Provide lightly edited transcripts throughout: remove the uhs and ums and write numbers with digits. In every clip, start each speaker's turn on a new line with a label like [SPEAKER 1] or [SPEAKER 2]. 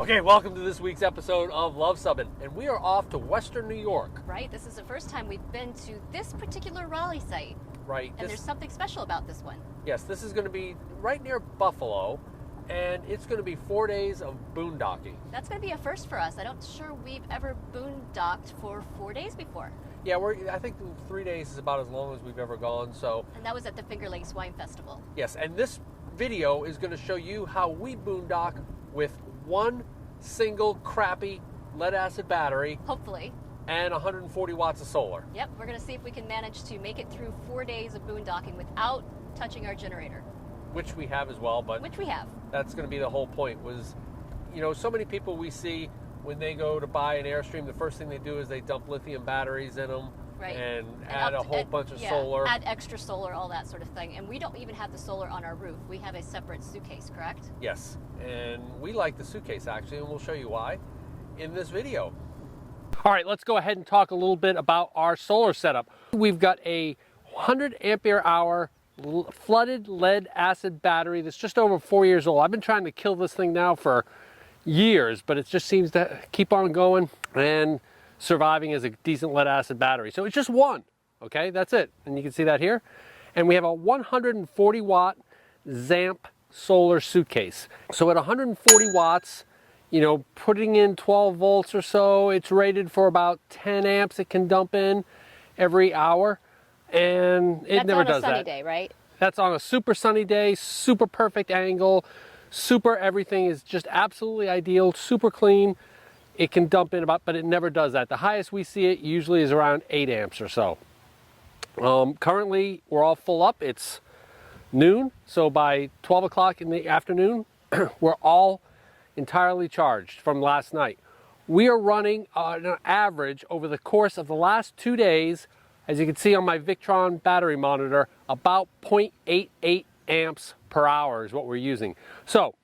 [SPEAKER 1] Okay, welcome to this week's episode of Luv Subbin, and we are off to Western New York.
[SPEAKER 2] Right, this is the first time we've been to this particular rally site.
[SPEAKER 1] Right.
[SPEAKER 2] And there's something special about this one.
[SPEAKER 1] Yes, this is going to be right near Buffalo, and it's going to be 4 days of boondocking.
[SPEAKER 2] That's going to be a first for us. I'm not sure we've ever boondocked for 4 days before.
[SPEAKER 1] Yeah, I think 3 days is about as long as we've ever gone, so...
[SPEAKER 2] And that was at the Finger Lakes Wine Festival.
[SPEAKER 1] Yes, and this video is going to show you how we boondock with one single crappy lead-acid battery.
[SPEAKER 2] Hopefully.
[SPEAKER 1] And 140 watts of solar.
[SPEAKER 2] Yep, we're going to see if we can manage to make it through 4 days of boondocking without touching our generator.
[SPEAKER 1] Which we have as well, but...
[SPEAKER 2] Which we have.
[SPEAKER 1] That's going to be the whole point was, you know, so many people we see when they go to buy an Airstream, the first thing they do is they dump lithium batteries in them.
[SPEAKER 2] Right.
[SPEAKER 1] And add a whole bunch of solar.
[SPEAKER 2] Add extra solar, all that sort of thing. And we don't even have the solar on our roof. We have a separate suitcase, correct?
[SPEAKER 1] Yes. And we like the suitcase, actually, and we'll show you why in this video. All right, let's go ahead and talk a little bit about our solar setup. We've got a 100 ampere hour flooded lead acid battery that's just over 4 years old. I've been trying to kill this thing now for years, but it just seems to keep on going and surviving as a decent lead acid battery. So it's just one, okay, that's it. And you can see that here. And we have a 140 watt Zamp solar suitcase. So at 140 watts, you know, putting in 12 volts or so, it's rated for about 10 amps it can dump in every hour. And it never does that. That's on a sunny
[SPEAKER 2] day, right?
[SPEAKER 1] That's on a super sunny day, super perfect angle, super everything is just absolutely ideal, super clean. It can dump in about, but it never does that. The highest we see it usually is around 8 amps or so. Currently, we're all full up. It's noon, so by 12 o'clock in the afternoon, we're all entirely charged from last night. We are running on an average over the course of the last 2 days, as you can see on my Victron battery monitor, about 0.88 amps per hour is what we're using. So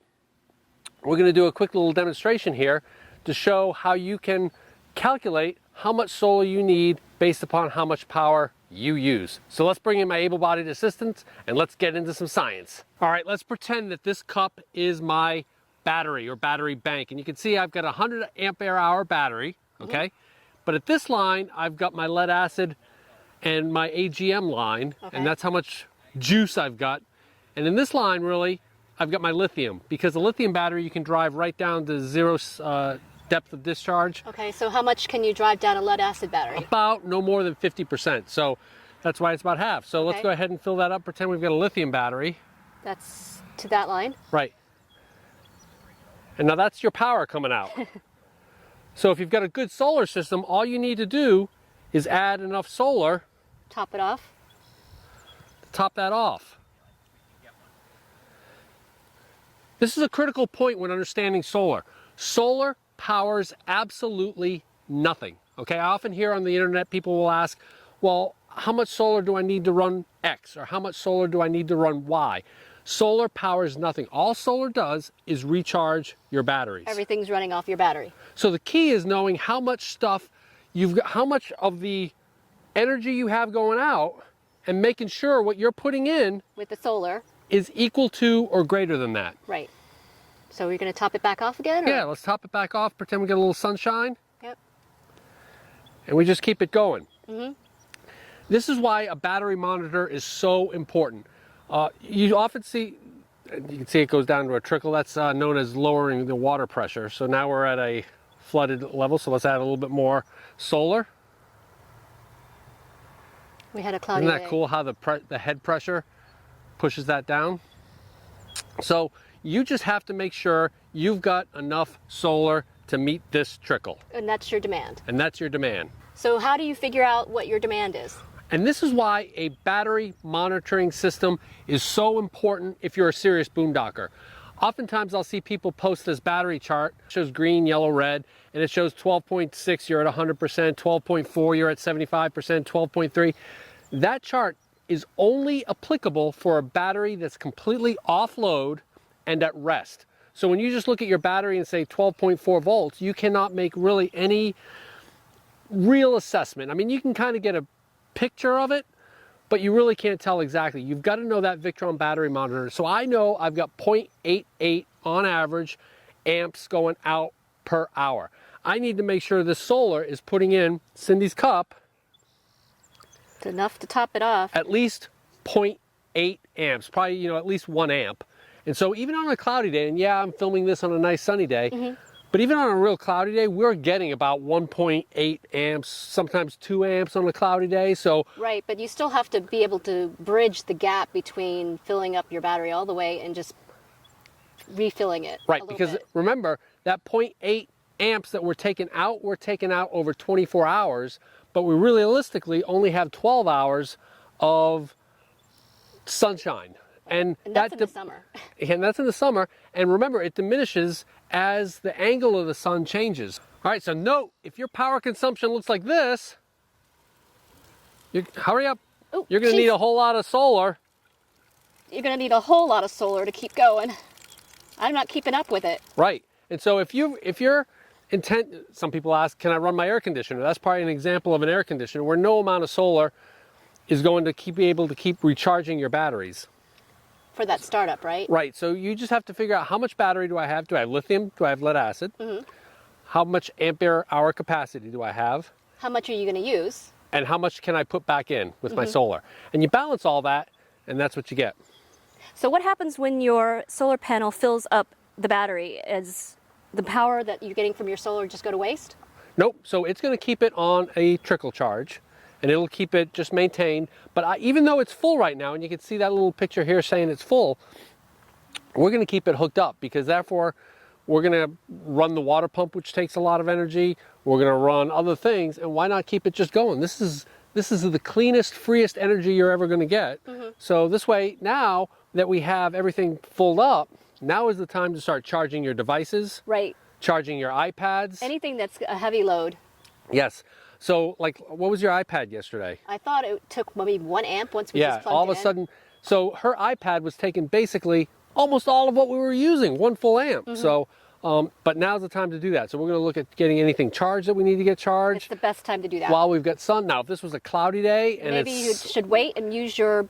[SPEAKER 1] we're going to do a quick little demonstration here to show how you can calculate how much solar you need based upon how much power you use. So let's bring in my able-bodied assistant and let's get into some science. All right, let's pretend that this cup is my battery or battery bank. And you can see I've got a 100 ampere hour battery, okay? But at this line, I've got my lead acid and my AGM line, and that's how much juice I've got. And in this line, really, I've got my lithium, because the lithium battery you can drive right down to zero depth of discharge.
[SPEAKER 2] Okay, so how much can you drive down a lead acid battery?
[SPEAKER 1] About no more than 50%. So that's why it's about half. So let's go ahead and fill that up. Pretend we've got a lithium battery.
[SPEAKER 2] That's to that line?
[SPEAKER 1] Right. And now that's your power coming out. So if you've got a good solar system, all you need to do is add enough solar.
[SPEAKER 2] Top it off.
[SPEAKER 1] To top that off. This is a critical point when understanding solar. Solar powers absolutely nothing. Okay, I often hear on the internet people will ask, well, how much solar do I need to run X? Or how much solar do I need to run Y? Solar powers nothing. All solar does is recharge your batteries.
[SPEAKER 2] Everything's running off your battery.
[SPEAKER 1] So the key is knowing how much stuff you've got, how much of the energy you have going out, and making sure what you're putting in
[SPEAKER 2] with the solar
[SPEAKER 1] is equal to or greater than that.
[SPEAKER 2] Right. So we're going to top it back off again? Or?
[SPEAKER 1] Yeah, let's top it back off, pretend we get a little sunshine.
[SPEAKER 2] Yep.
[SPEAKER 1] And we just keep it going. Mm-hmm. This is why a battery monitor is so important. You often see, you can see it goes down to a trickle. That's known as lowering the water pressure. So now we're at a flooded level, so let's add a little bit more solar.
[SPEAKER 2] We had a cloudy
[SPEAKER 1] Isn't that
[SPEAKER 2] day.
[SPEAKER 1] cool how the head pressure pushes that down? So you just have to make sure you've got enough solar to meet this trickle.
[SPEAKER 2] And that's your demand.
[SPEAKER 1] And that's your demand.
[SPEAKER 2] So how do you figure out what your demand is?
[SPEAKER 1] And this is why a battery monitoring system is so important if you're a serious boondocker. Oftentimes I'll see people post this battery chart. It shows green, yellow, red, and it shows 12.6, you're at 100%, 12.4, you're at 75%, 12.3. That chart is only applicable for a battery that's completely off-load and at rest. So when you just look at your battery and say 12.4 volts, you cannot make really any real assessment. I mean, you can kind of get a picture of it, but you really can't tell exactly. You've got to know that Victron battery monitor. So I know I've got 0.88 on average amps going out per hour. I need to make sure this solar is putting in Cindy's cup
[SPEAKER 2] It's enough to top it off.
[SPEAKER 1] at least 0.8 amps, probably, you know, at least 1 amp. And so even on a cloudy day, and yeah, I'm filming this on a nice sunny day, but even on a real cloudy day, we're getting about 1.8 amps, sometimes 2 amps on a cloudy day. So
[SPEAKER 2] Right, but you still have to be able to bridge the gap between filling up your battery all the way and just refilling it.
[SPEAKER 1] right, because remember that 0.8 amps that we're taking out over 24 hours, but we realistically only have 12 hours of sunshine. And
[SPEAKER 2] that's in the summer.
[SPEAKER 1] And that's in the summer. And remember, it diminishes as the angle of the sun changes. All right, so note, if your power consumption looks like this, hurry up.
[SPEAKER 2] Ooh,
[SPEAKER 1] you're going to need a whole lot of solar.
[SPEAKER 2] You're going to need a whole lot of solar to keep going. I'm not keeping up with it.
[SPEAKER 1] Right. And so if you're intent, some people ask, can I run my air conditioner? That's probably an example of an air conditioner where no amount of solar is going to be able to keep recharging your batteries.
[SPEAKER 2] For that startup, right?
[SPEAKER 1] Right. So you just have to figure out how much battery do I have? Do I have lithium? Do I have lead acid? How much ampere hour capacity do I have?
[SPEAKER 2] How much are you going to use?
[SPEAKER 1] And how much can I put back in with my solar? And you balance all that, and that's what you get.
[SPEAKER 2] So what happens when your solar panel fills up the battery? Is the power that you're getting from your solar just go to waste?
[SPEAKER 1] Nope. So it's going to keep it on a trickle charge, and it'll keep it just maintained. But even though it's full right now, and you can see that little picture here saying it's full, we're going to keep it hooked up because therefore we're going to run the water pump, which takes a lot of energy. We're going to run other things, and why not keep it just going? This is the cleanest, freest energy you're ever going to get. So this way, now that we have everything filled up, now is the time to start charging your devices.
[SPEAKER 2] Right.
[SPEAKER 1] Charging your iPads.
[SPEAKER 2] Anything that's a heavy load.
[SPEAKER 1] Yes. So, like, what was your iPad yesterday?
[SPEAKER 2] I thought it took maybe 1 amp once we just plugged
[SPEAKER 1] all of
[SPEAKER 2] it
[SPEAKER 1] a
[SPEAKER 2] in.
[SPEAKER 1] sudden, so her iPad was taking basically almost all of what we were using, 1 full amp. So, but now's the time to do that. So we're going to look at getting anything charged that we need to get charged.
[SPEAKER 2] It's the best time to do that.
[SPEAKER 1] While we've got sun. Now, if this was a cloudy day and
[SPEAKER 2] maybe you should wait and use your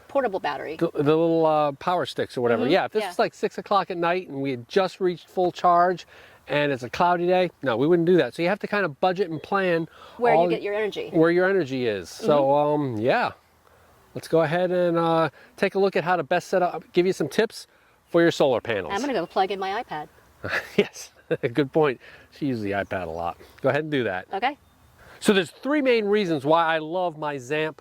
[SPEAKER 2] portable battery.
[SPEAKER 1] the little power sticks or whatever. Yeah, if this was like 6 o'clock at night and we had just reached full charge and it's a cloudy day, no, we wouldn't do that. So you have to kind of budget and plan
[SPEAKER 2] Where you get your energy.
[SPEAKER 1] where your energy is. So yeah, let's go ahead and take a look at how to best set up, give you some tips for your solar panels.
[SPEAKER 2] I'm going to go plug in my iPad.
[SPEAKER 1] Yes, good point. She uses the iPad a lot. Go ahead and do that.
[SPEAKER 2] Okay.
[SPEAKER 1] So there's 3 main reasons why I love my Zamp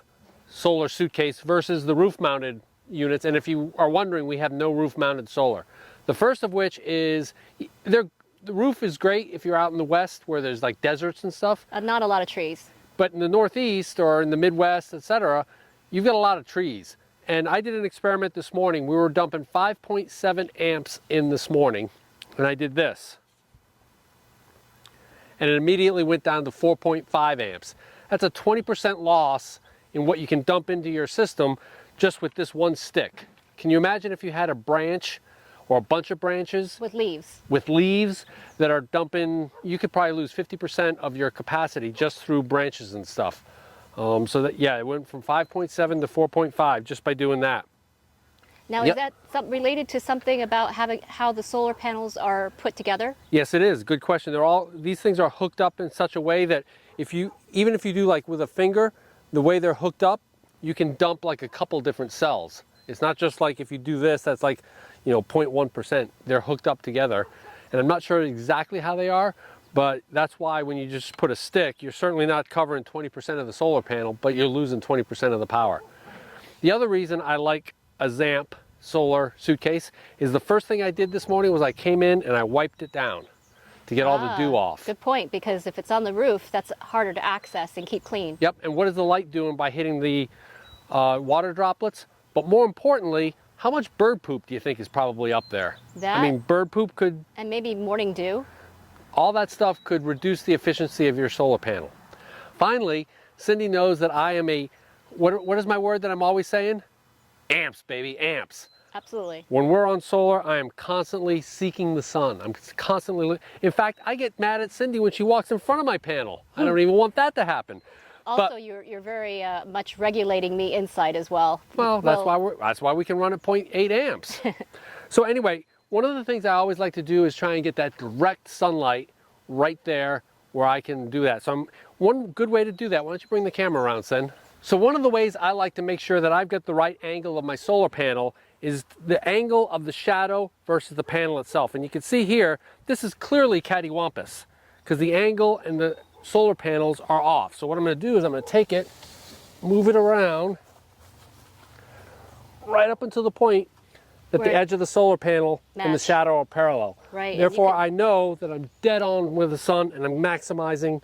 [SPEAKER 1] solar suitcase versus the roof-mounted units. And if you are wondering, we have no roof-mounted solar. The first of which is the roof is great if you're out in the West where there's like deserts and stuff.
[SPEAKER 2] Not a lot of trees.
[SPEAKER 1] But in the Northeast or in the Midwest, etc., you've got a lot of trees. And I did an experiment this morning. We were dumping 5.7 amps in this morning, and I did this. And it immediately went down to 4.5 amps. That's a 20% loss in what you can dump into your system just with this one stick. Can you imagine if you had a branch or a bunch of branches
[SPEAKER 2] With leaves.
[SPEAKER 1] that are dumping, you could probably lose 50% of your capacity just through branches and stuff. So that, yeah, it went from 5.7 to 4.5 just by doing that.
[SPEAKER 2] Now,
[SPEAKER 1] Yep.
[SPEAKER 2] is that related to something about how the solar panels are put together?
[SPEAKER 1] Yes, it is. Good question. These things are hooked up in such a way that even if you do like with a finger, the way they're hooked up, you can dump like a couple different cells. It's not just like if you do this, that's like, 0.1%. They're hooked up together. And I'm not sure exactly how they are, but that's why when you just put a stick, you're certainly not covering 20% of the solar panel, but you're losing 20% of the power. The other reason I like a Zamp solar suitcase is the first thing I did this morning was I came in and I wiped it down to get all the dew off.
[SPEAKER 2] Good point, because if it's on the roof, that's harder to access and keep clean.
[SPEAKER 1] Yep, and what is the light doing by hitting the water droplets? But more importantly, how much bird poop do you think is probably up there?
[SPEAKER 2] That,
[SPEAKER 1] I mean, bird poop could,
[SPEAKER 2] and maybe morning dew.
[SPEAKER 1] all that stuff could reduce the efficiency of your solar panel. Finally, Cindy knows that I am what is my word that I'm always saying? Amps, baby, amps.
[SPEAKER 2] Absolutely.
[SPEAKER 1] When we're on solar, I am constantly seeking the sun. I'm constantly, in fact, I get mad at Cindy when she walks in front of my panel. I don't even want that to happen.
[SPEAKER 2] Also, you're very much regulating me inside as well.
[SPEAKER 1] Well, that's why we can run at 0.8 amps. So anyway, one of the things I always like to do is try and get that direct sunlight right there where I can do that. So one good way to do that, why don't you bring the camera around, Sen? So one of the ways I like to make sure that I've got the right angle of my solar panel is the angle of the shadow versus the panel itself. And you can see here, this is clearly cattywampus because the angle and the solar panels are off. So what I'm going to do is I'm going to take it, move it around right up until the point that the edge of the solar panel and the shadow are parallel.
[SPEAKER 2] Right.
[SPEAKER 1] Therefore, I know that I'm dead on with the sun and I'm maximizing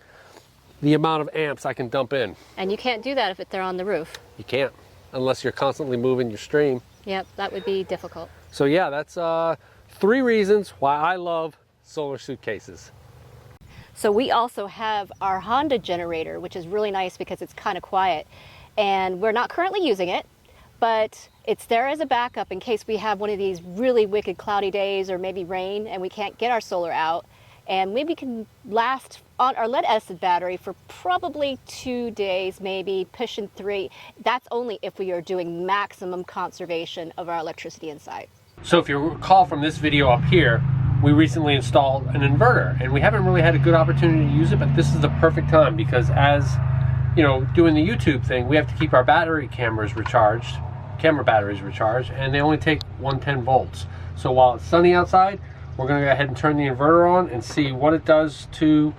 [SPEAKER 1] the amount of amps I can dump in.
[SPEAKER 2] And you can't do that if they're on the roof.
[SPEAKER 1] You can't, unless you're constantly moving your stream.
[SPEAKER 2] Yep, that would be difficult.
[SPEAKER 1] So yeah, that's 3 reasons why I love solar suitcases.
[SPEAKER 2] So we also have our Honda generator, which is really nice because it's kind of quiet. And we're not currently using it, but it's there as a backup in case we have one of these really wicked cloudy days or maybe rain and we can't get our solar out. And maybe can last on our lead acid battery for probably 2 days, maybe pushing 3. That's only if we are doing maximum conservation of our electricity inside.
[SPEAKER 1] So if you recall from this video up here, we recently installed an inverter and we haven't really had a good opportunity to use it, but this is the perfect time because as you know, doing the YouTube thing, we have to keep our battery camera batteries recharged, and they only take 110 volts. So while it's sunny outside, we're going to go ahead and turn the inverter on and see what it does to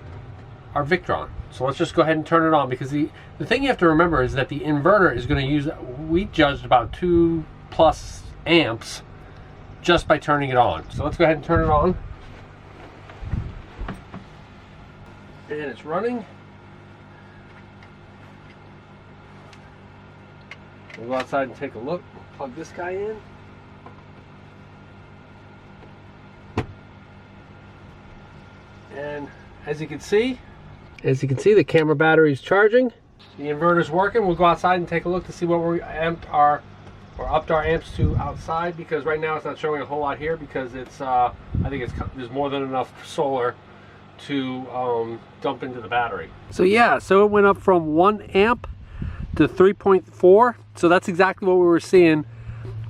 [SPEAKER 1] our Victron. So let's just go ahead and turn it on, because the thing you have to remember is that the inverter is going to use, we judged about 2+ amps just by turning it on. So let's go ahead and turn it on. And it's running. We'll go outside and take a look. Plug this guy in. And as you can see, the camera battery is charging. The inverter's working. We'll go outside and take a look to see what we upped our amps to outside, because right now it's not showing a whole lot here because it's I think there's more than enough solar to dump into the battery. So yeah, so it went up from 1 amp to 3.4. So that's exactly what we were seeing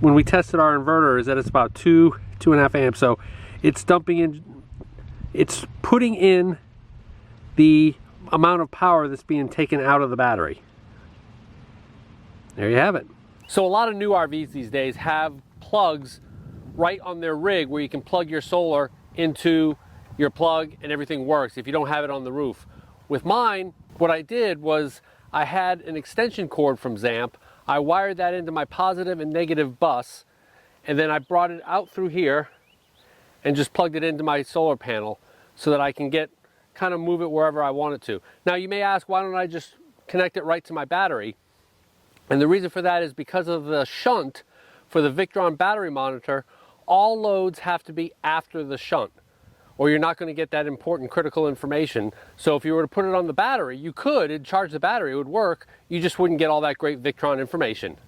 [SPEAKER 1] when we tested our inverter, is that it's about 2.5 amps. So it's dumping in, it's putting in the amount of power that's being taken out of the battery. There you have it. So a lot of new RVs these days have plugs right on their rig where you can plug your solar into your plug and everything works if you don't have it on the roof. With mine, what I did was I had an extension cord from Zamp. I wired that into my positive and negative bus, and then I brought it out through here and just plugged it into my solar panel so that I can kind of move it wherever I want it to. Now you may ask, why don't I just connect it right to my battery? And the reason for that is because of the shunt for the Victron battery monitor, all loads have to be after the shunt, or you're not going to get that important critical information. So if you were to put it on the battery, you could, it'd charge the battery, it would work, you just wouldn't get all that great Victron information.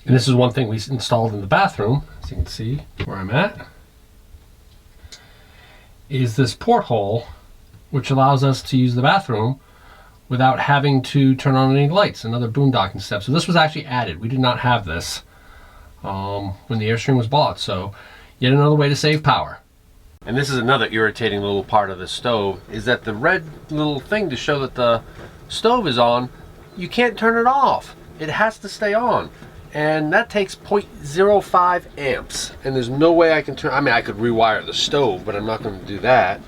[SPEAKER 1] And this is one thing we installed in the bathroom, as you can see where I'm at, is this porthole, which allows us to use the bathroom without having to turn on any lights, another boondocking step. So this was actually added. We did not have this when the Airstream was bought, so yet another way to save power. And this is another irritating little part of the stove, is that the red little thing to show that the stove is on, you can't turn it off. It has to stay on. And that takes 0.05 amps, and there's no way I can turn, I mean, I could rewire the stove, but I'm not going to do that.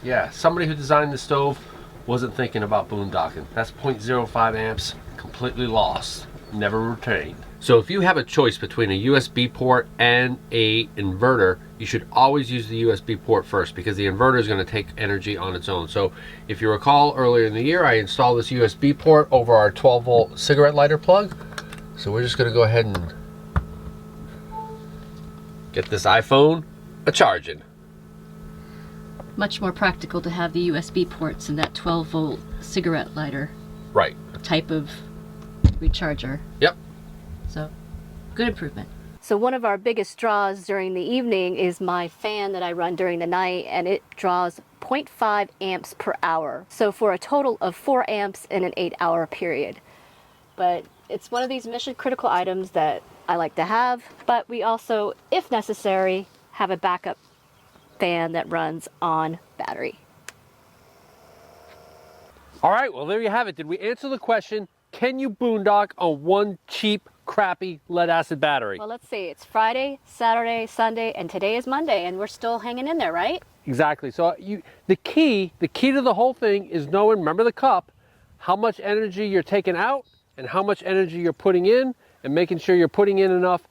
[SPEAKER 1] Yeah, somebody who designed the stove wasn't thinking about boondocking. That's 0.05 amps, completely lost, never retained. So if you have a choice between a USB port and a inverter, you should always use the USB port first, because the inverter is going to take energy on its own. So if you recall, earlier in the year I installed this USB port over our 12-volt cigarette lighter plug. So we're just gonna go ahead and get this iPhone a-charging.
[SPEAKER 2] Much more practical to have the USB ports and that 12-volt cigarette lighter
[SPEAKER 1] Right.
[SPEAKER 2] type of recharger.
[SPEAKER 1] Yep.
[SPEAKER 2] So, good improvement. So one of our biggest draws during the evening is my fan that I run during the night, and it draws 0.5 amps per hour. So for a total of 4 amps in an 8-hour period. But it's one of these mission critical items that I like to have, but we also, if necessary, have a backup fan that runs on battery.
[SPEAKER 1] All right, well, there you have it. Did we answer the question, can you boondock on one cheap, crappy lead acid battery?
[SPEAKER 2] Well, let's see, it's Friday, Saturday, Sunday, and today is Monday, and we're still hanging in there, right?
[SPEAKER 1] Exactly. So the key to the whole thing is knowing, remember the cup, how much energy you're taking out and how much energy you're putting in, and making sure you're putting in enough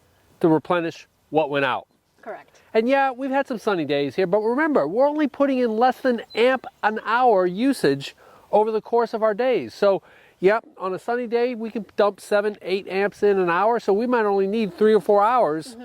[SPEAKER 1] to replenish what went out.
[SPEAKER 2] Correct.
[SPEAKER 1] And yeah, we've had some sunny days here, but remember, we're only putting in less than amp an hour usage over the course of our days. So, yep, on a sunny day, we can dump 7-8 amps in an hour, so we might only need 3 or 4 hours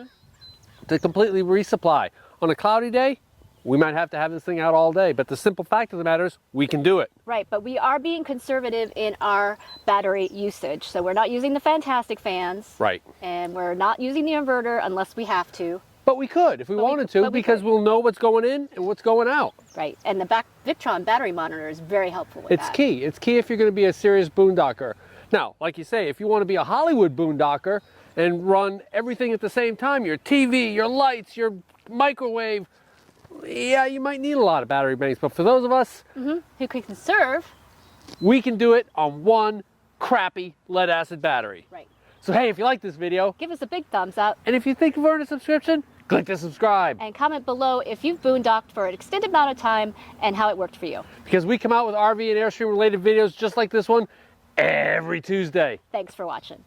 [SPEAKER 1] to completely resupply. On a cloudy day, we might have to have this thing out all day, but the simple fact of the matter is we can do it.
[SPEAKER 2] Right, but we are being conservative in our battery usage. So we're not using the fantastic fans.
[SPEAKER 1] Right.
[SPEAKER 2] And we're not using the inverter unless we have to.
[SPEAKER 1] But we could if we wanted to, because we'll know what's going in and what's going out.
[SPEAKER 2] Right, and the Victron battery monitor is very helpful with
[SPEAKER 1] It's
[SPEAKER 2] that.
[SPEAKER 1] key. It's key if you're going to be a serious boondocker. Now, like you say, if you want to be a Hollywood boondocker and run everything at the same time, your TV, your lights, your microwave, yeah, you might need a lot of battery banks. But for those of us
[SPEAKER 2] who can conserve,
[SPEAKER 1] we can do it on one crappy lead acid battery.
[SPEAKER 2] right.
[SPEAKER 1] So hey, if you like this video,
[SPEAKER 2] Give us a big thumbs up
[SPEAKER 1] and if you think you've earned a subscription, click to subscribe.
[SPEAKER 2] and comment below if you've boondocked for an extended amount of time and how it worked for you.
[SPEAKER 1] Because we come out with RV and Airstream related videos just like this one every Tuesday.
[SPEAKER 2] Thanks for watching.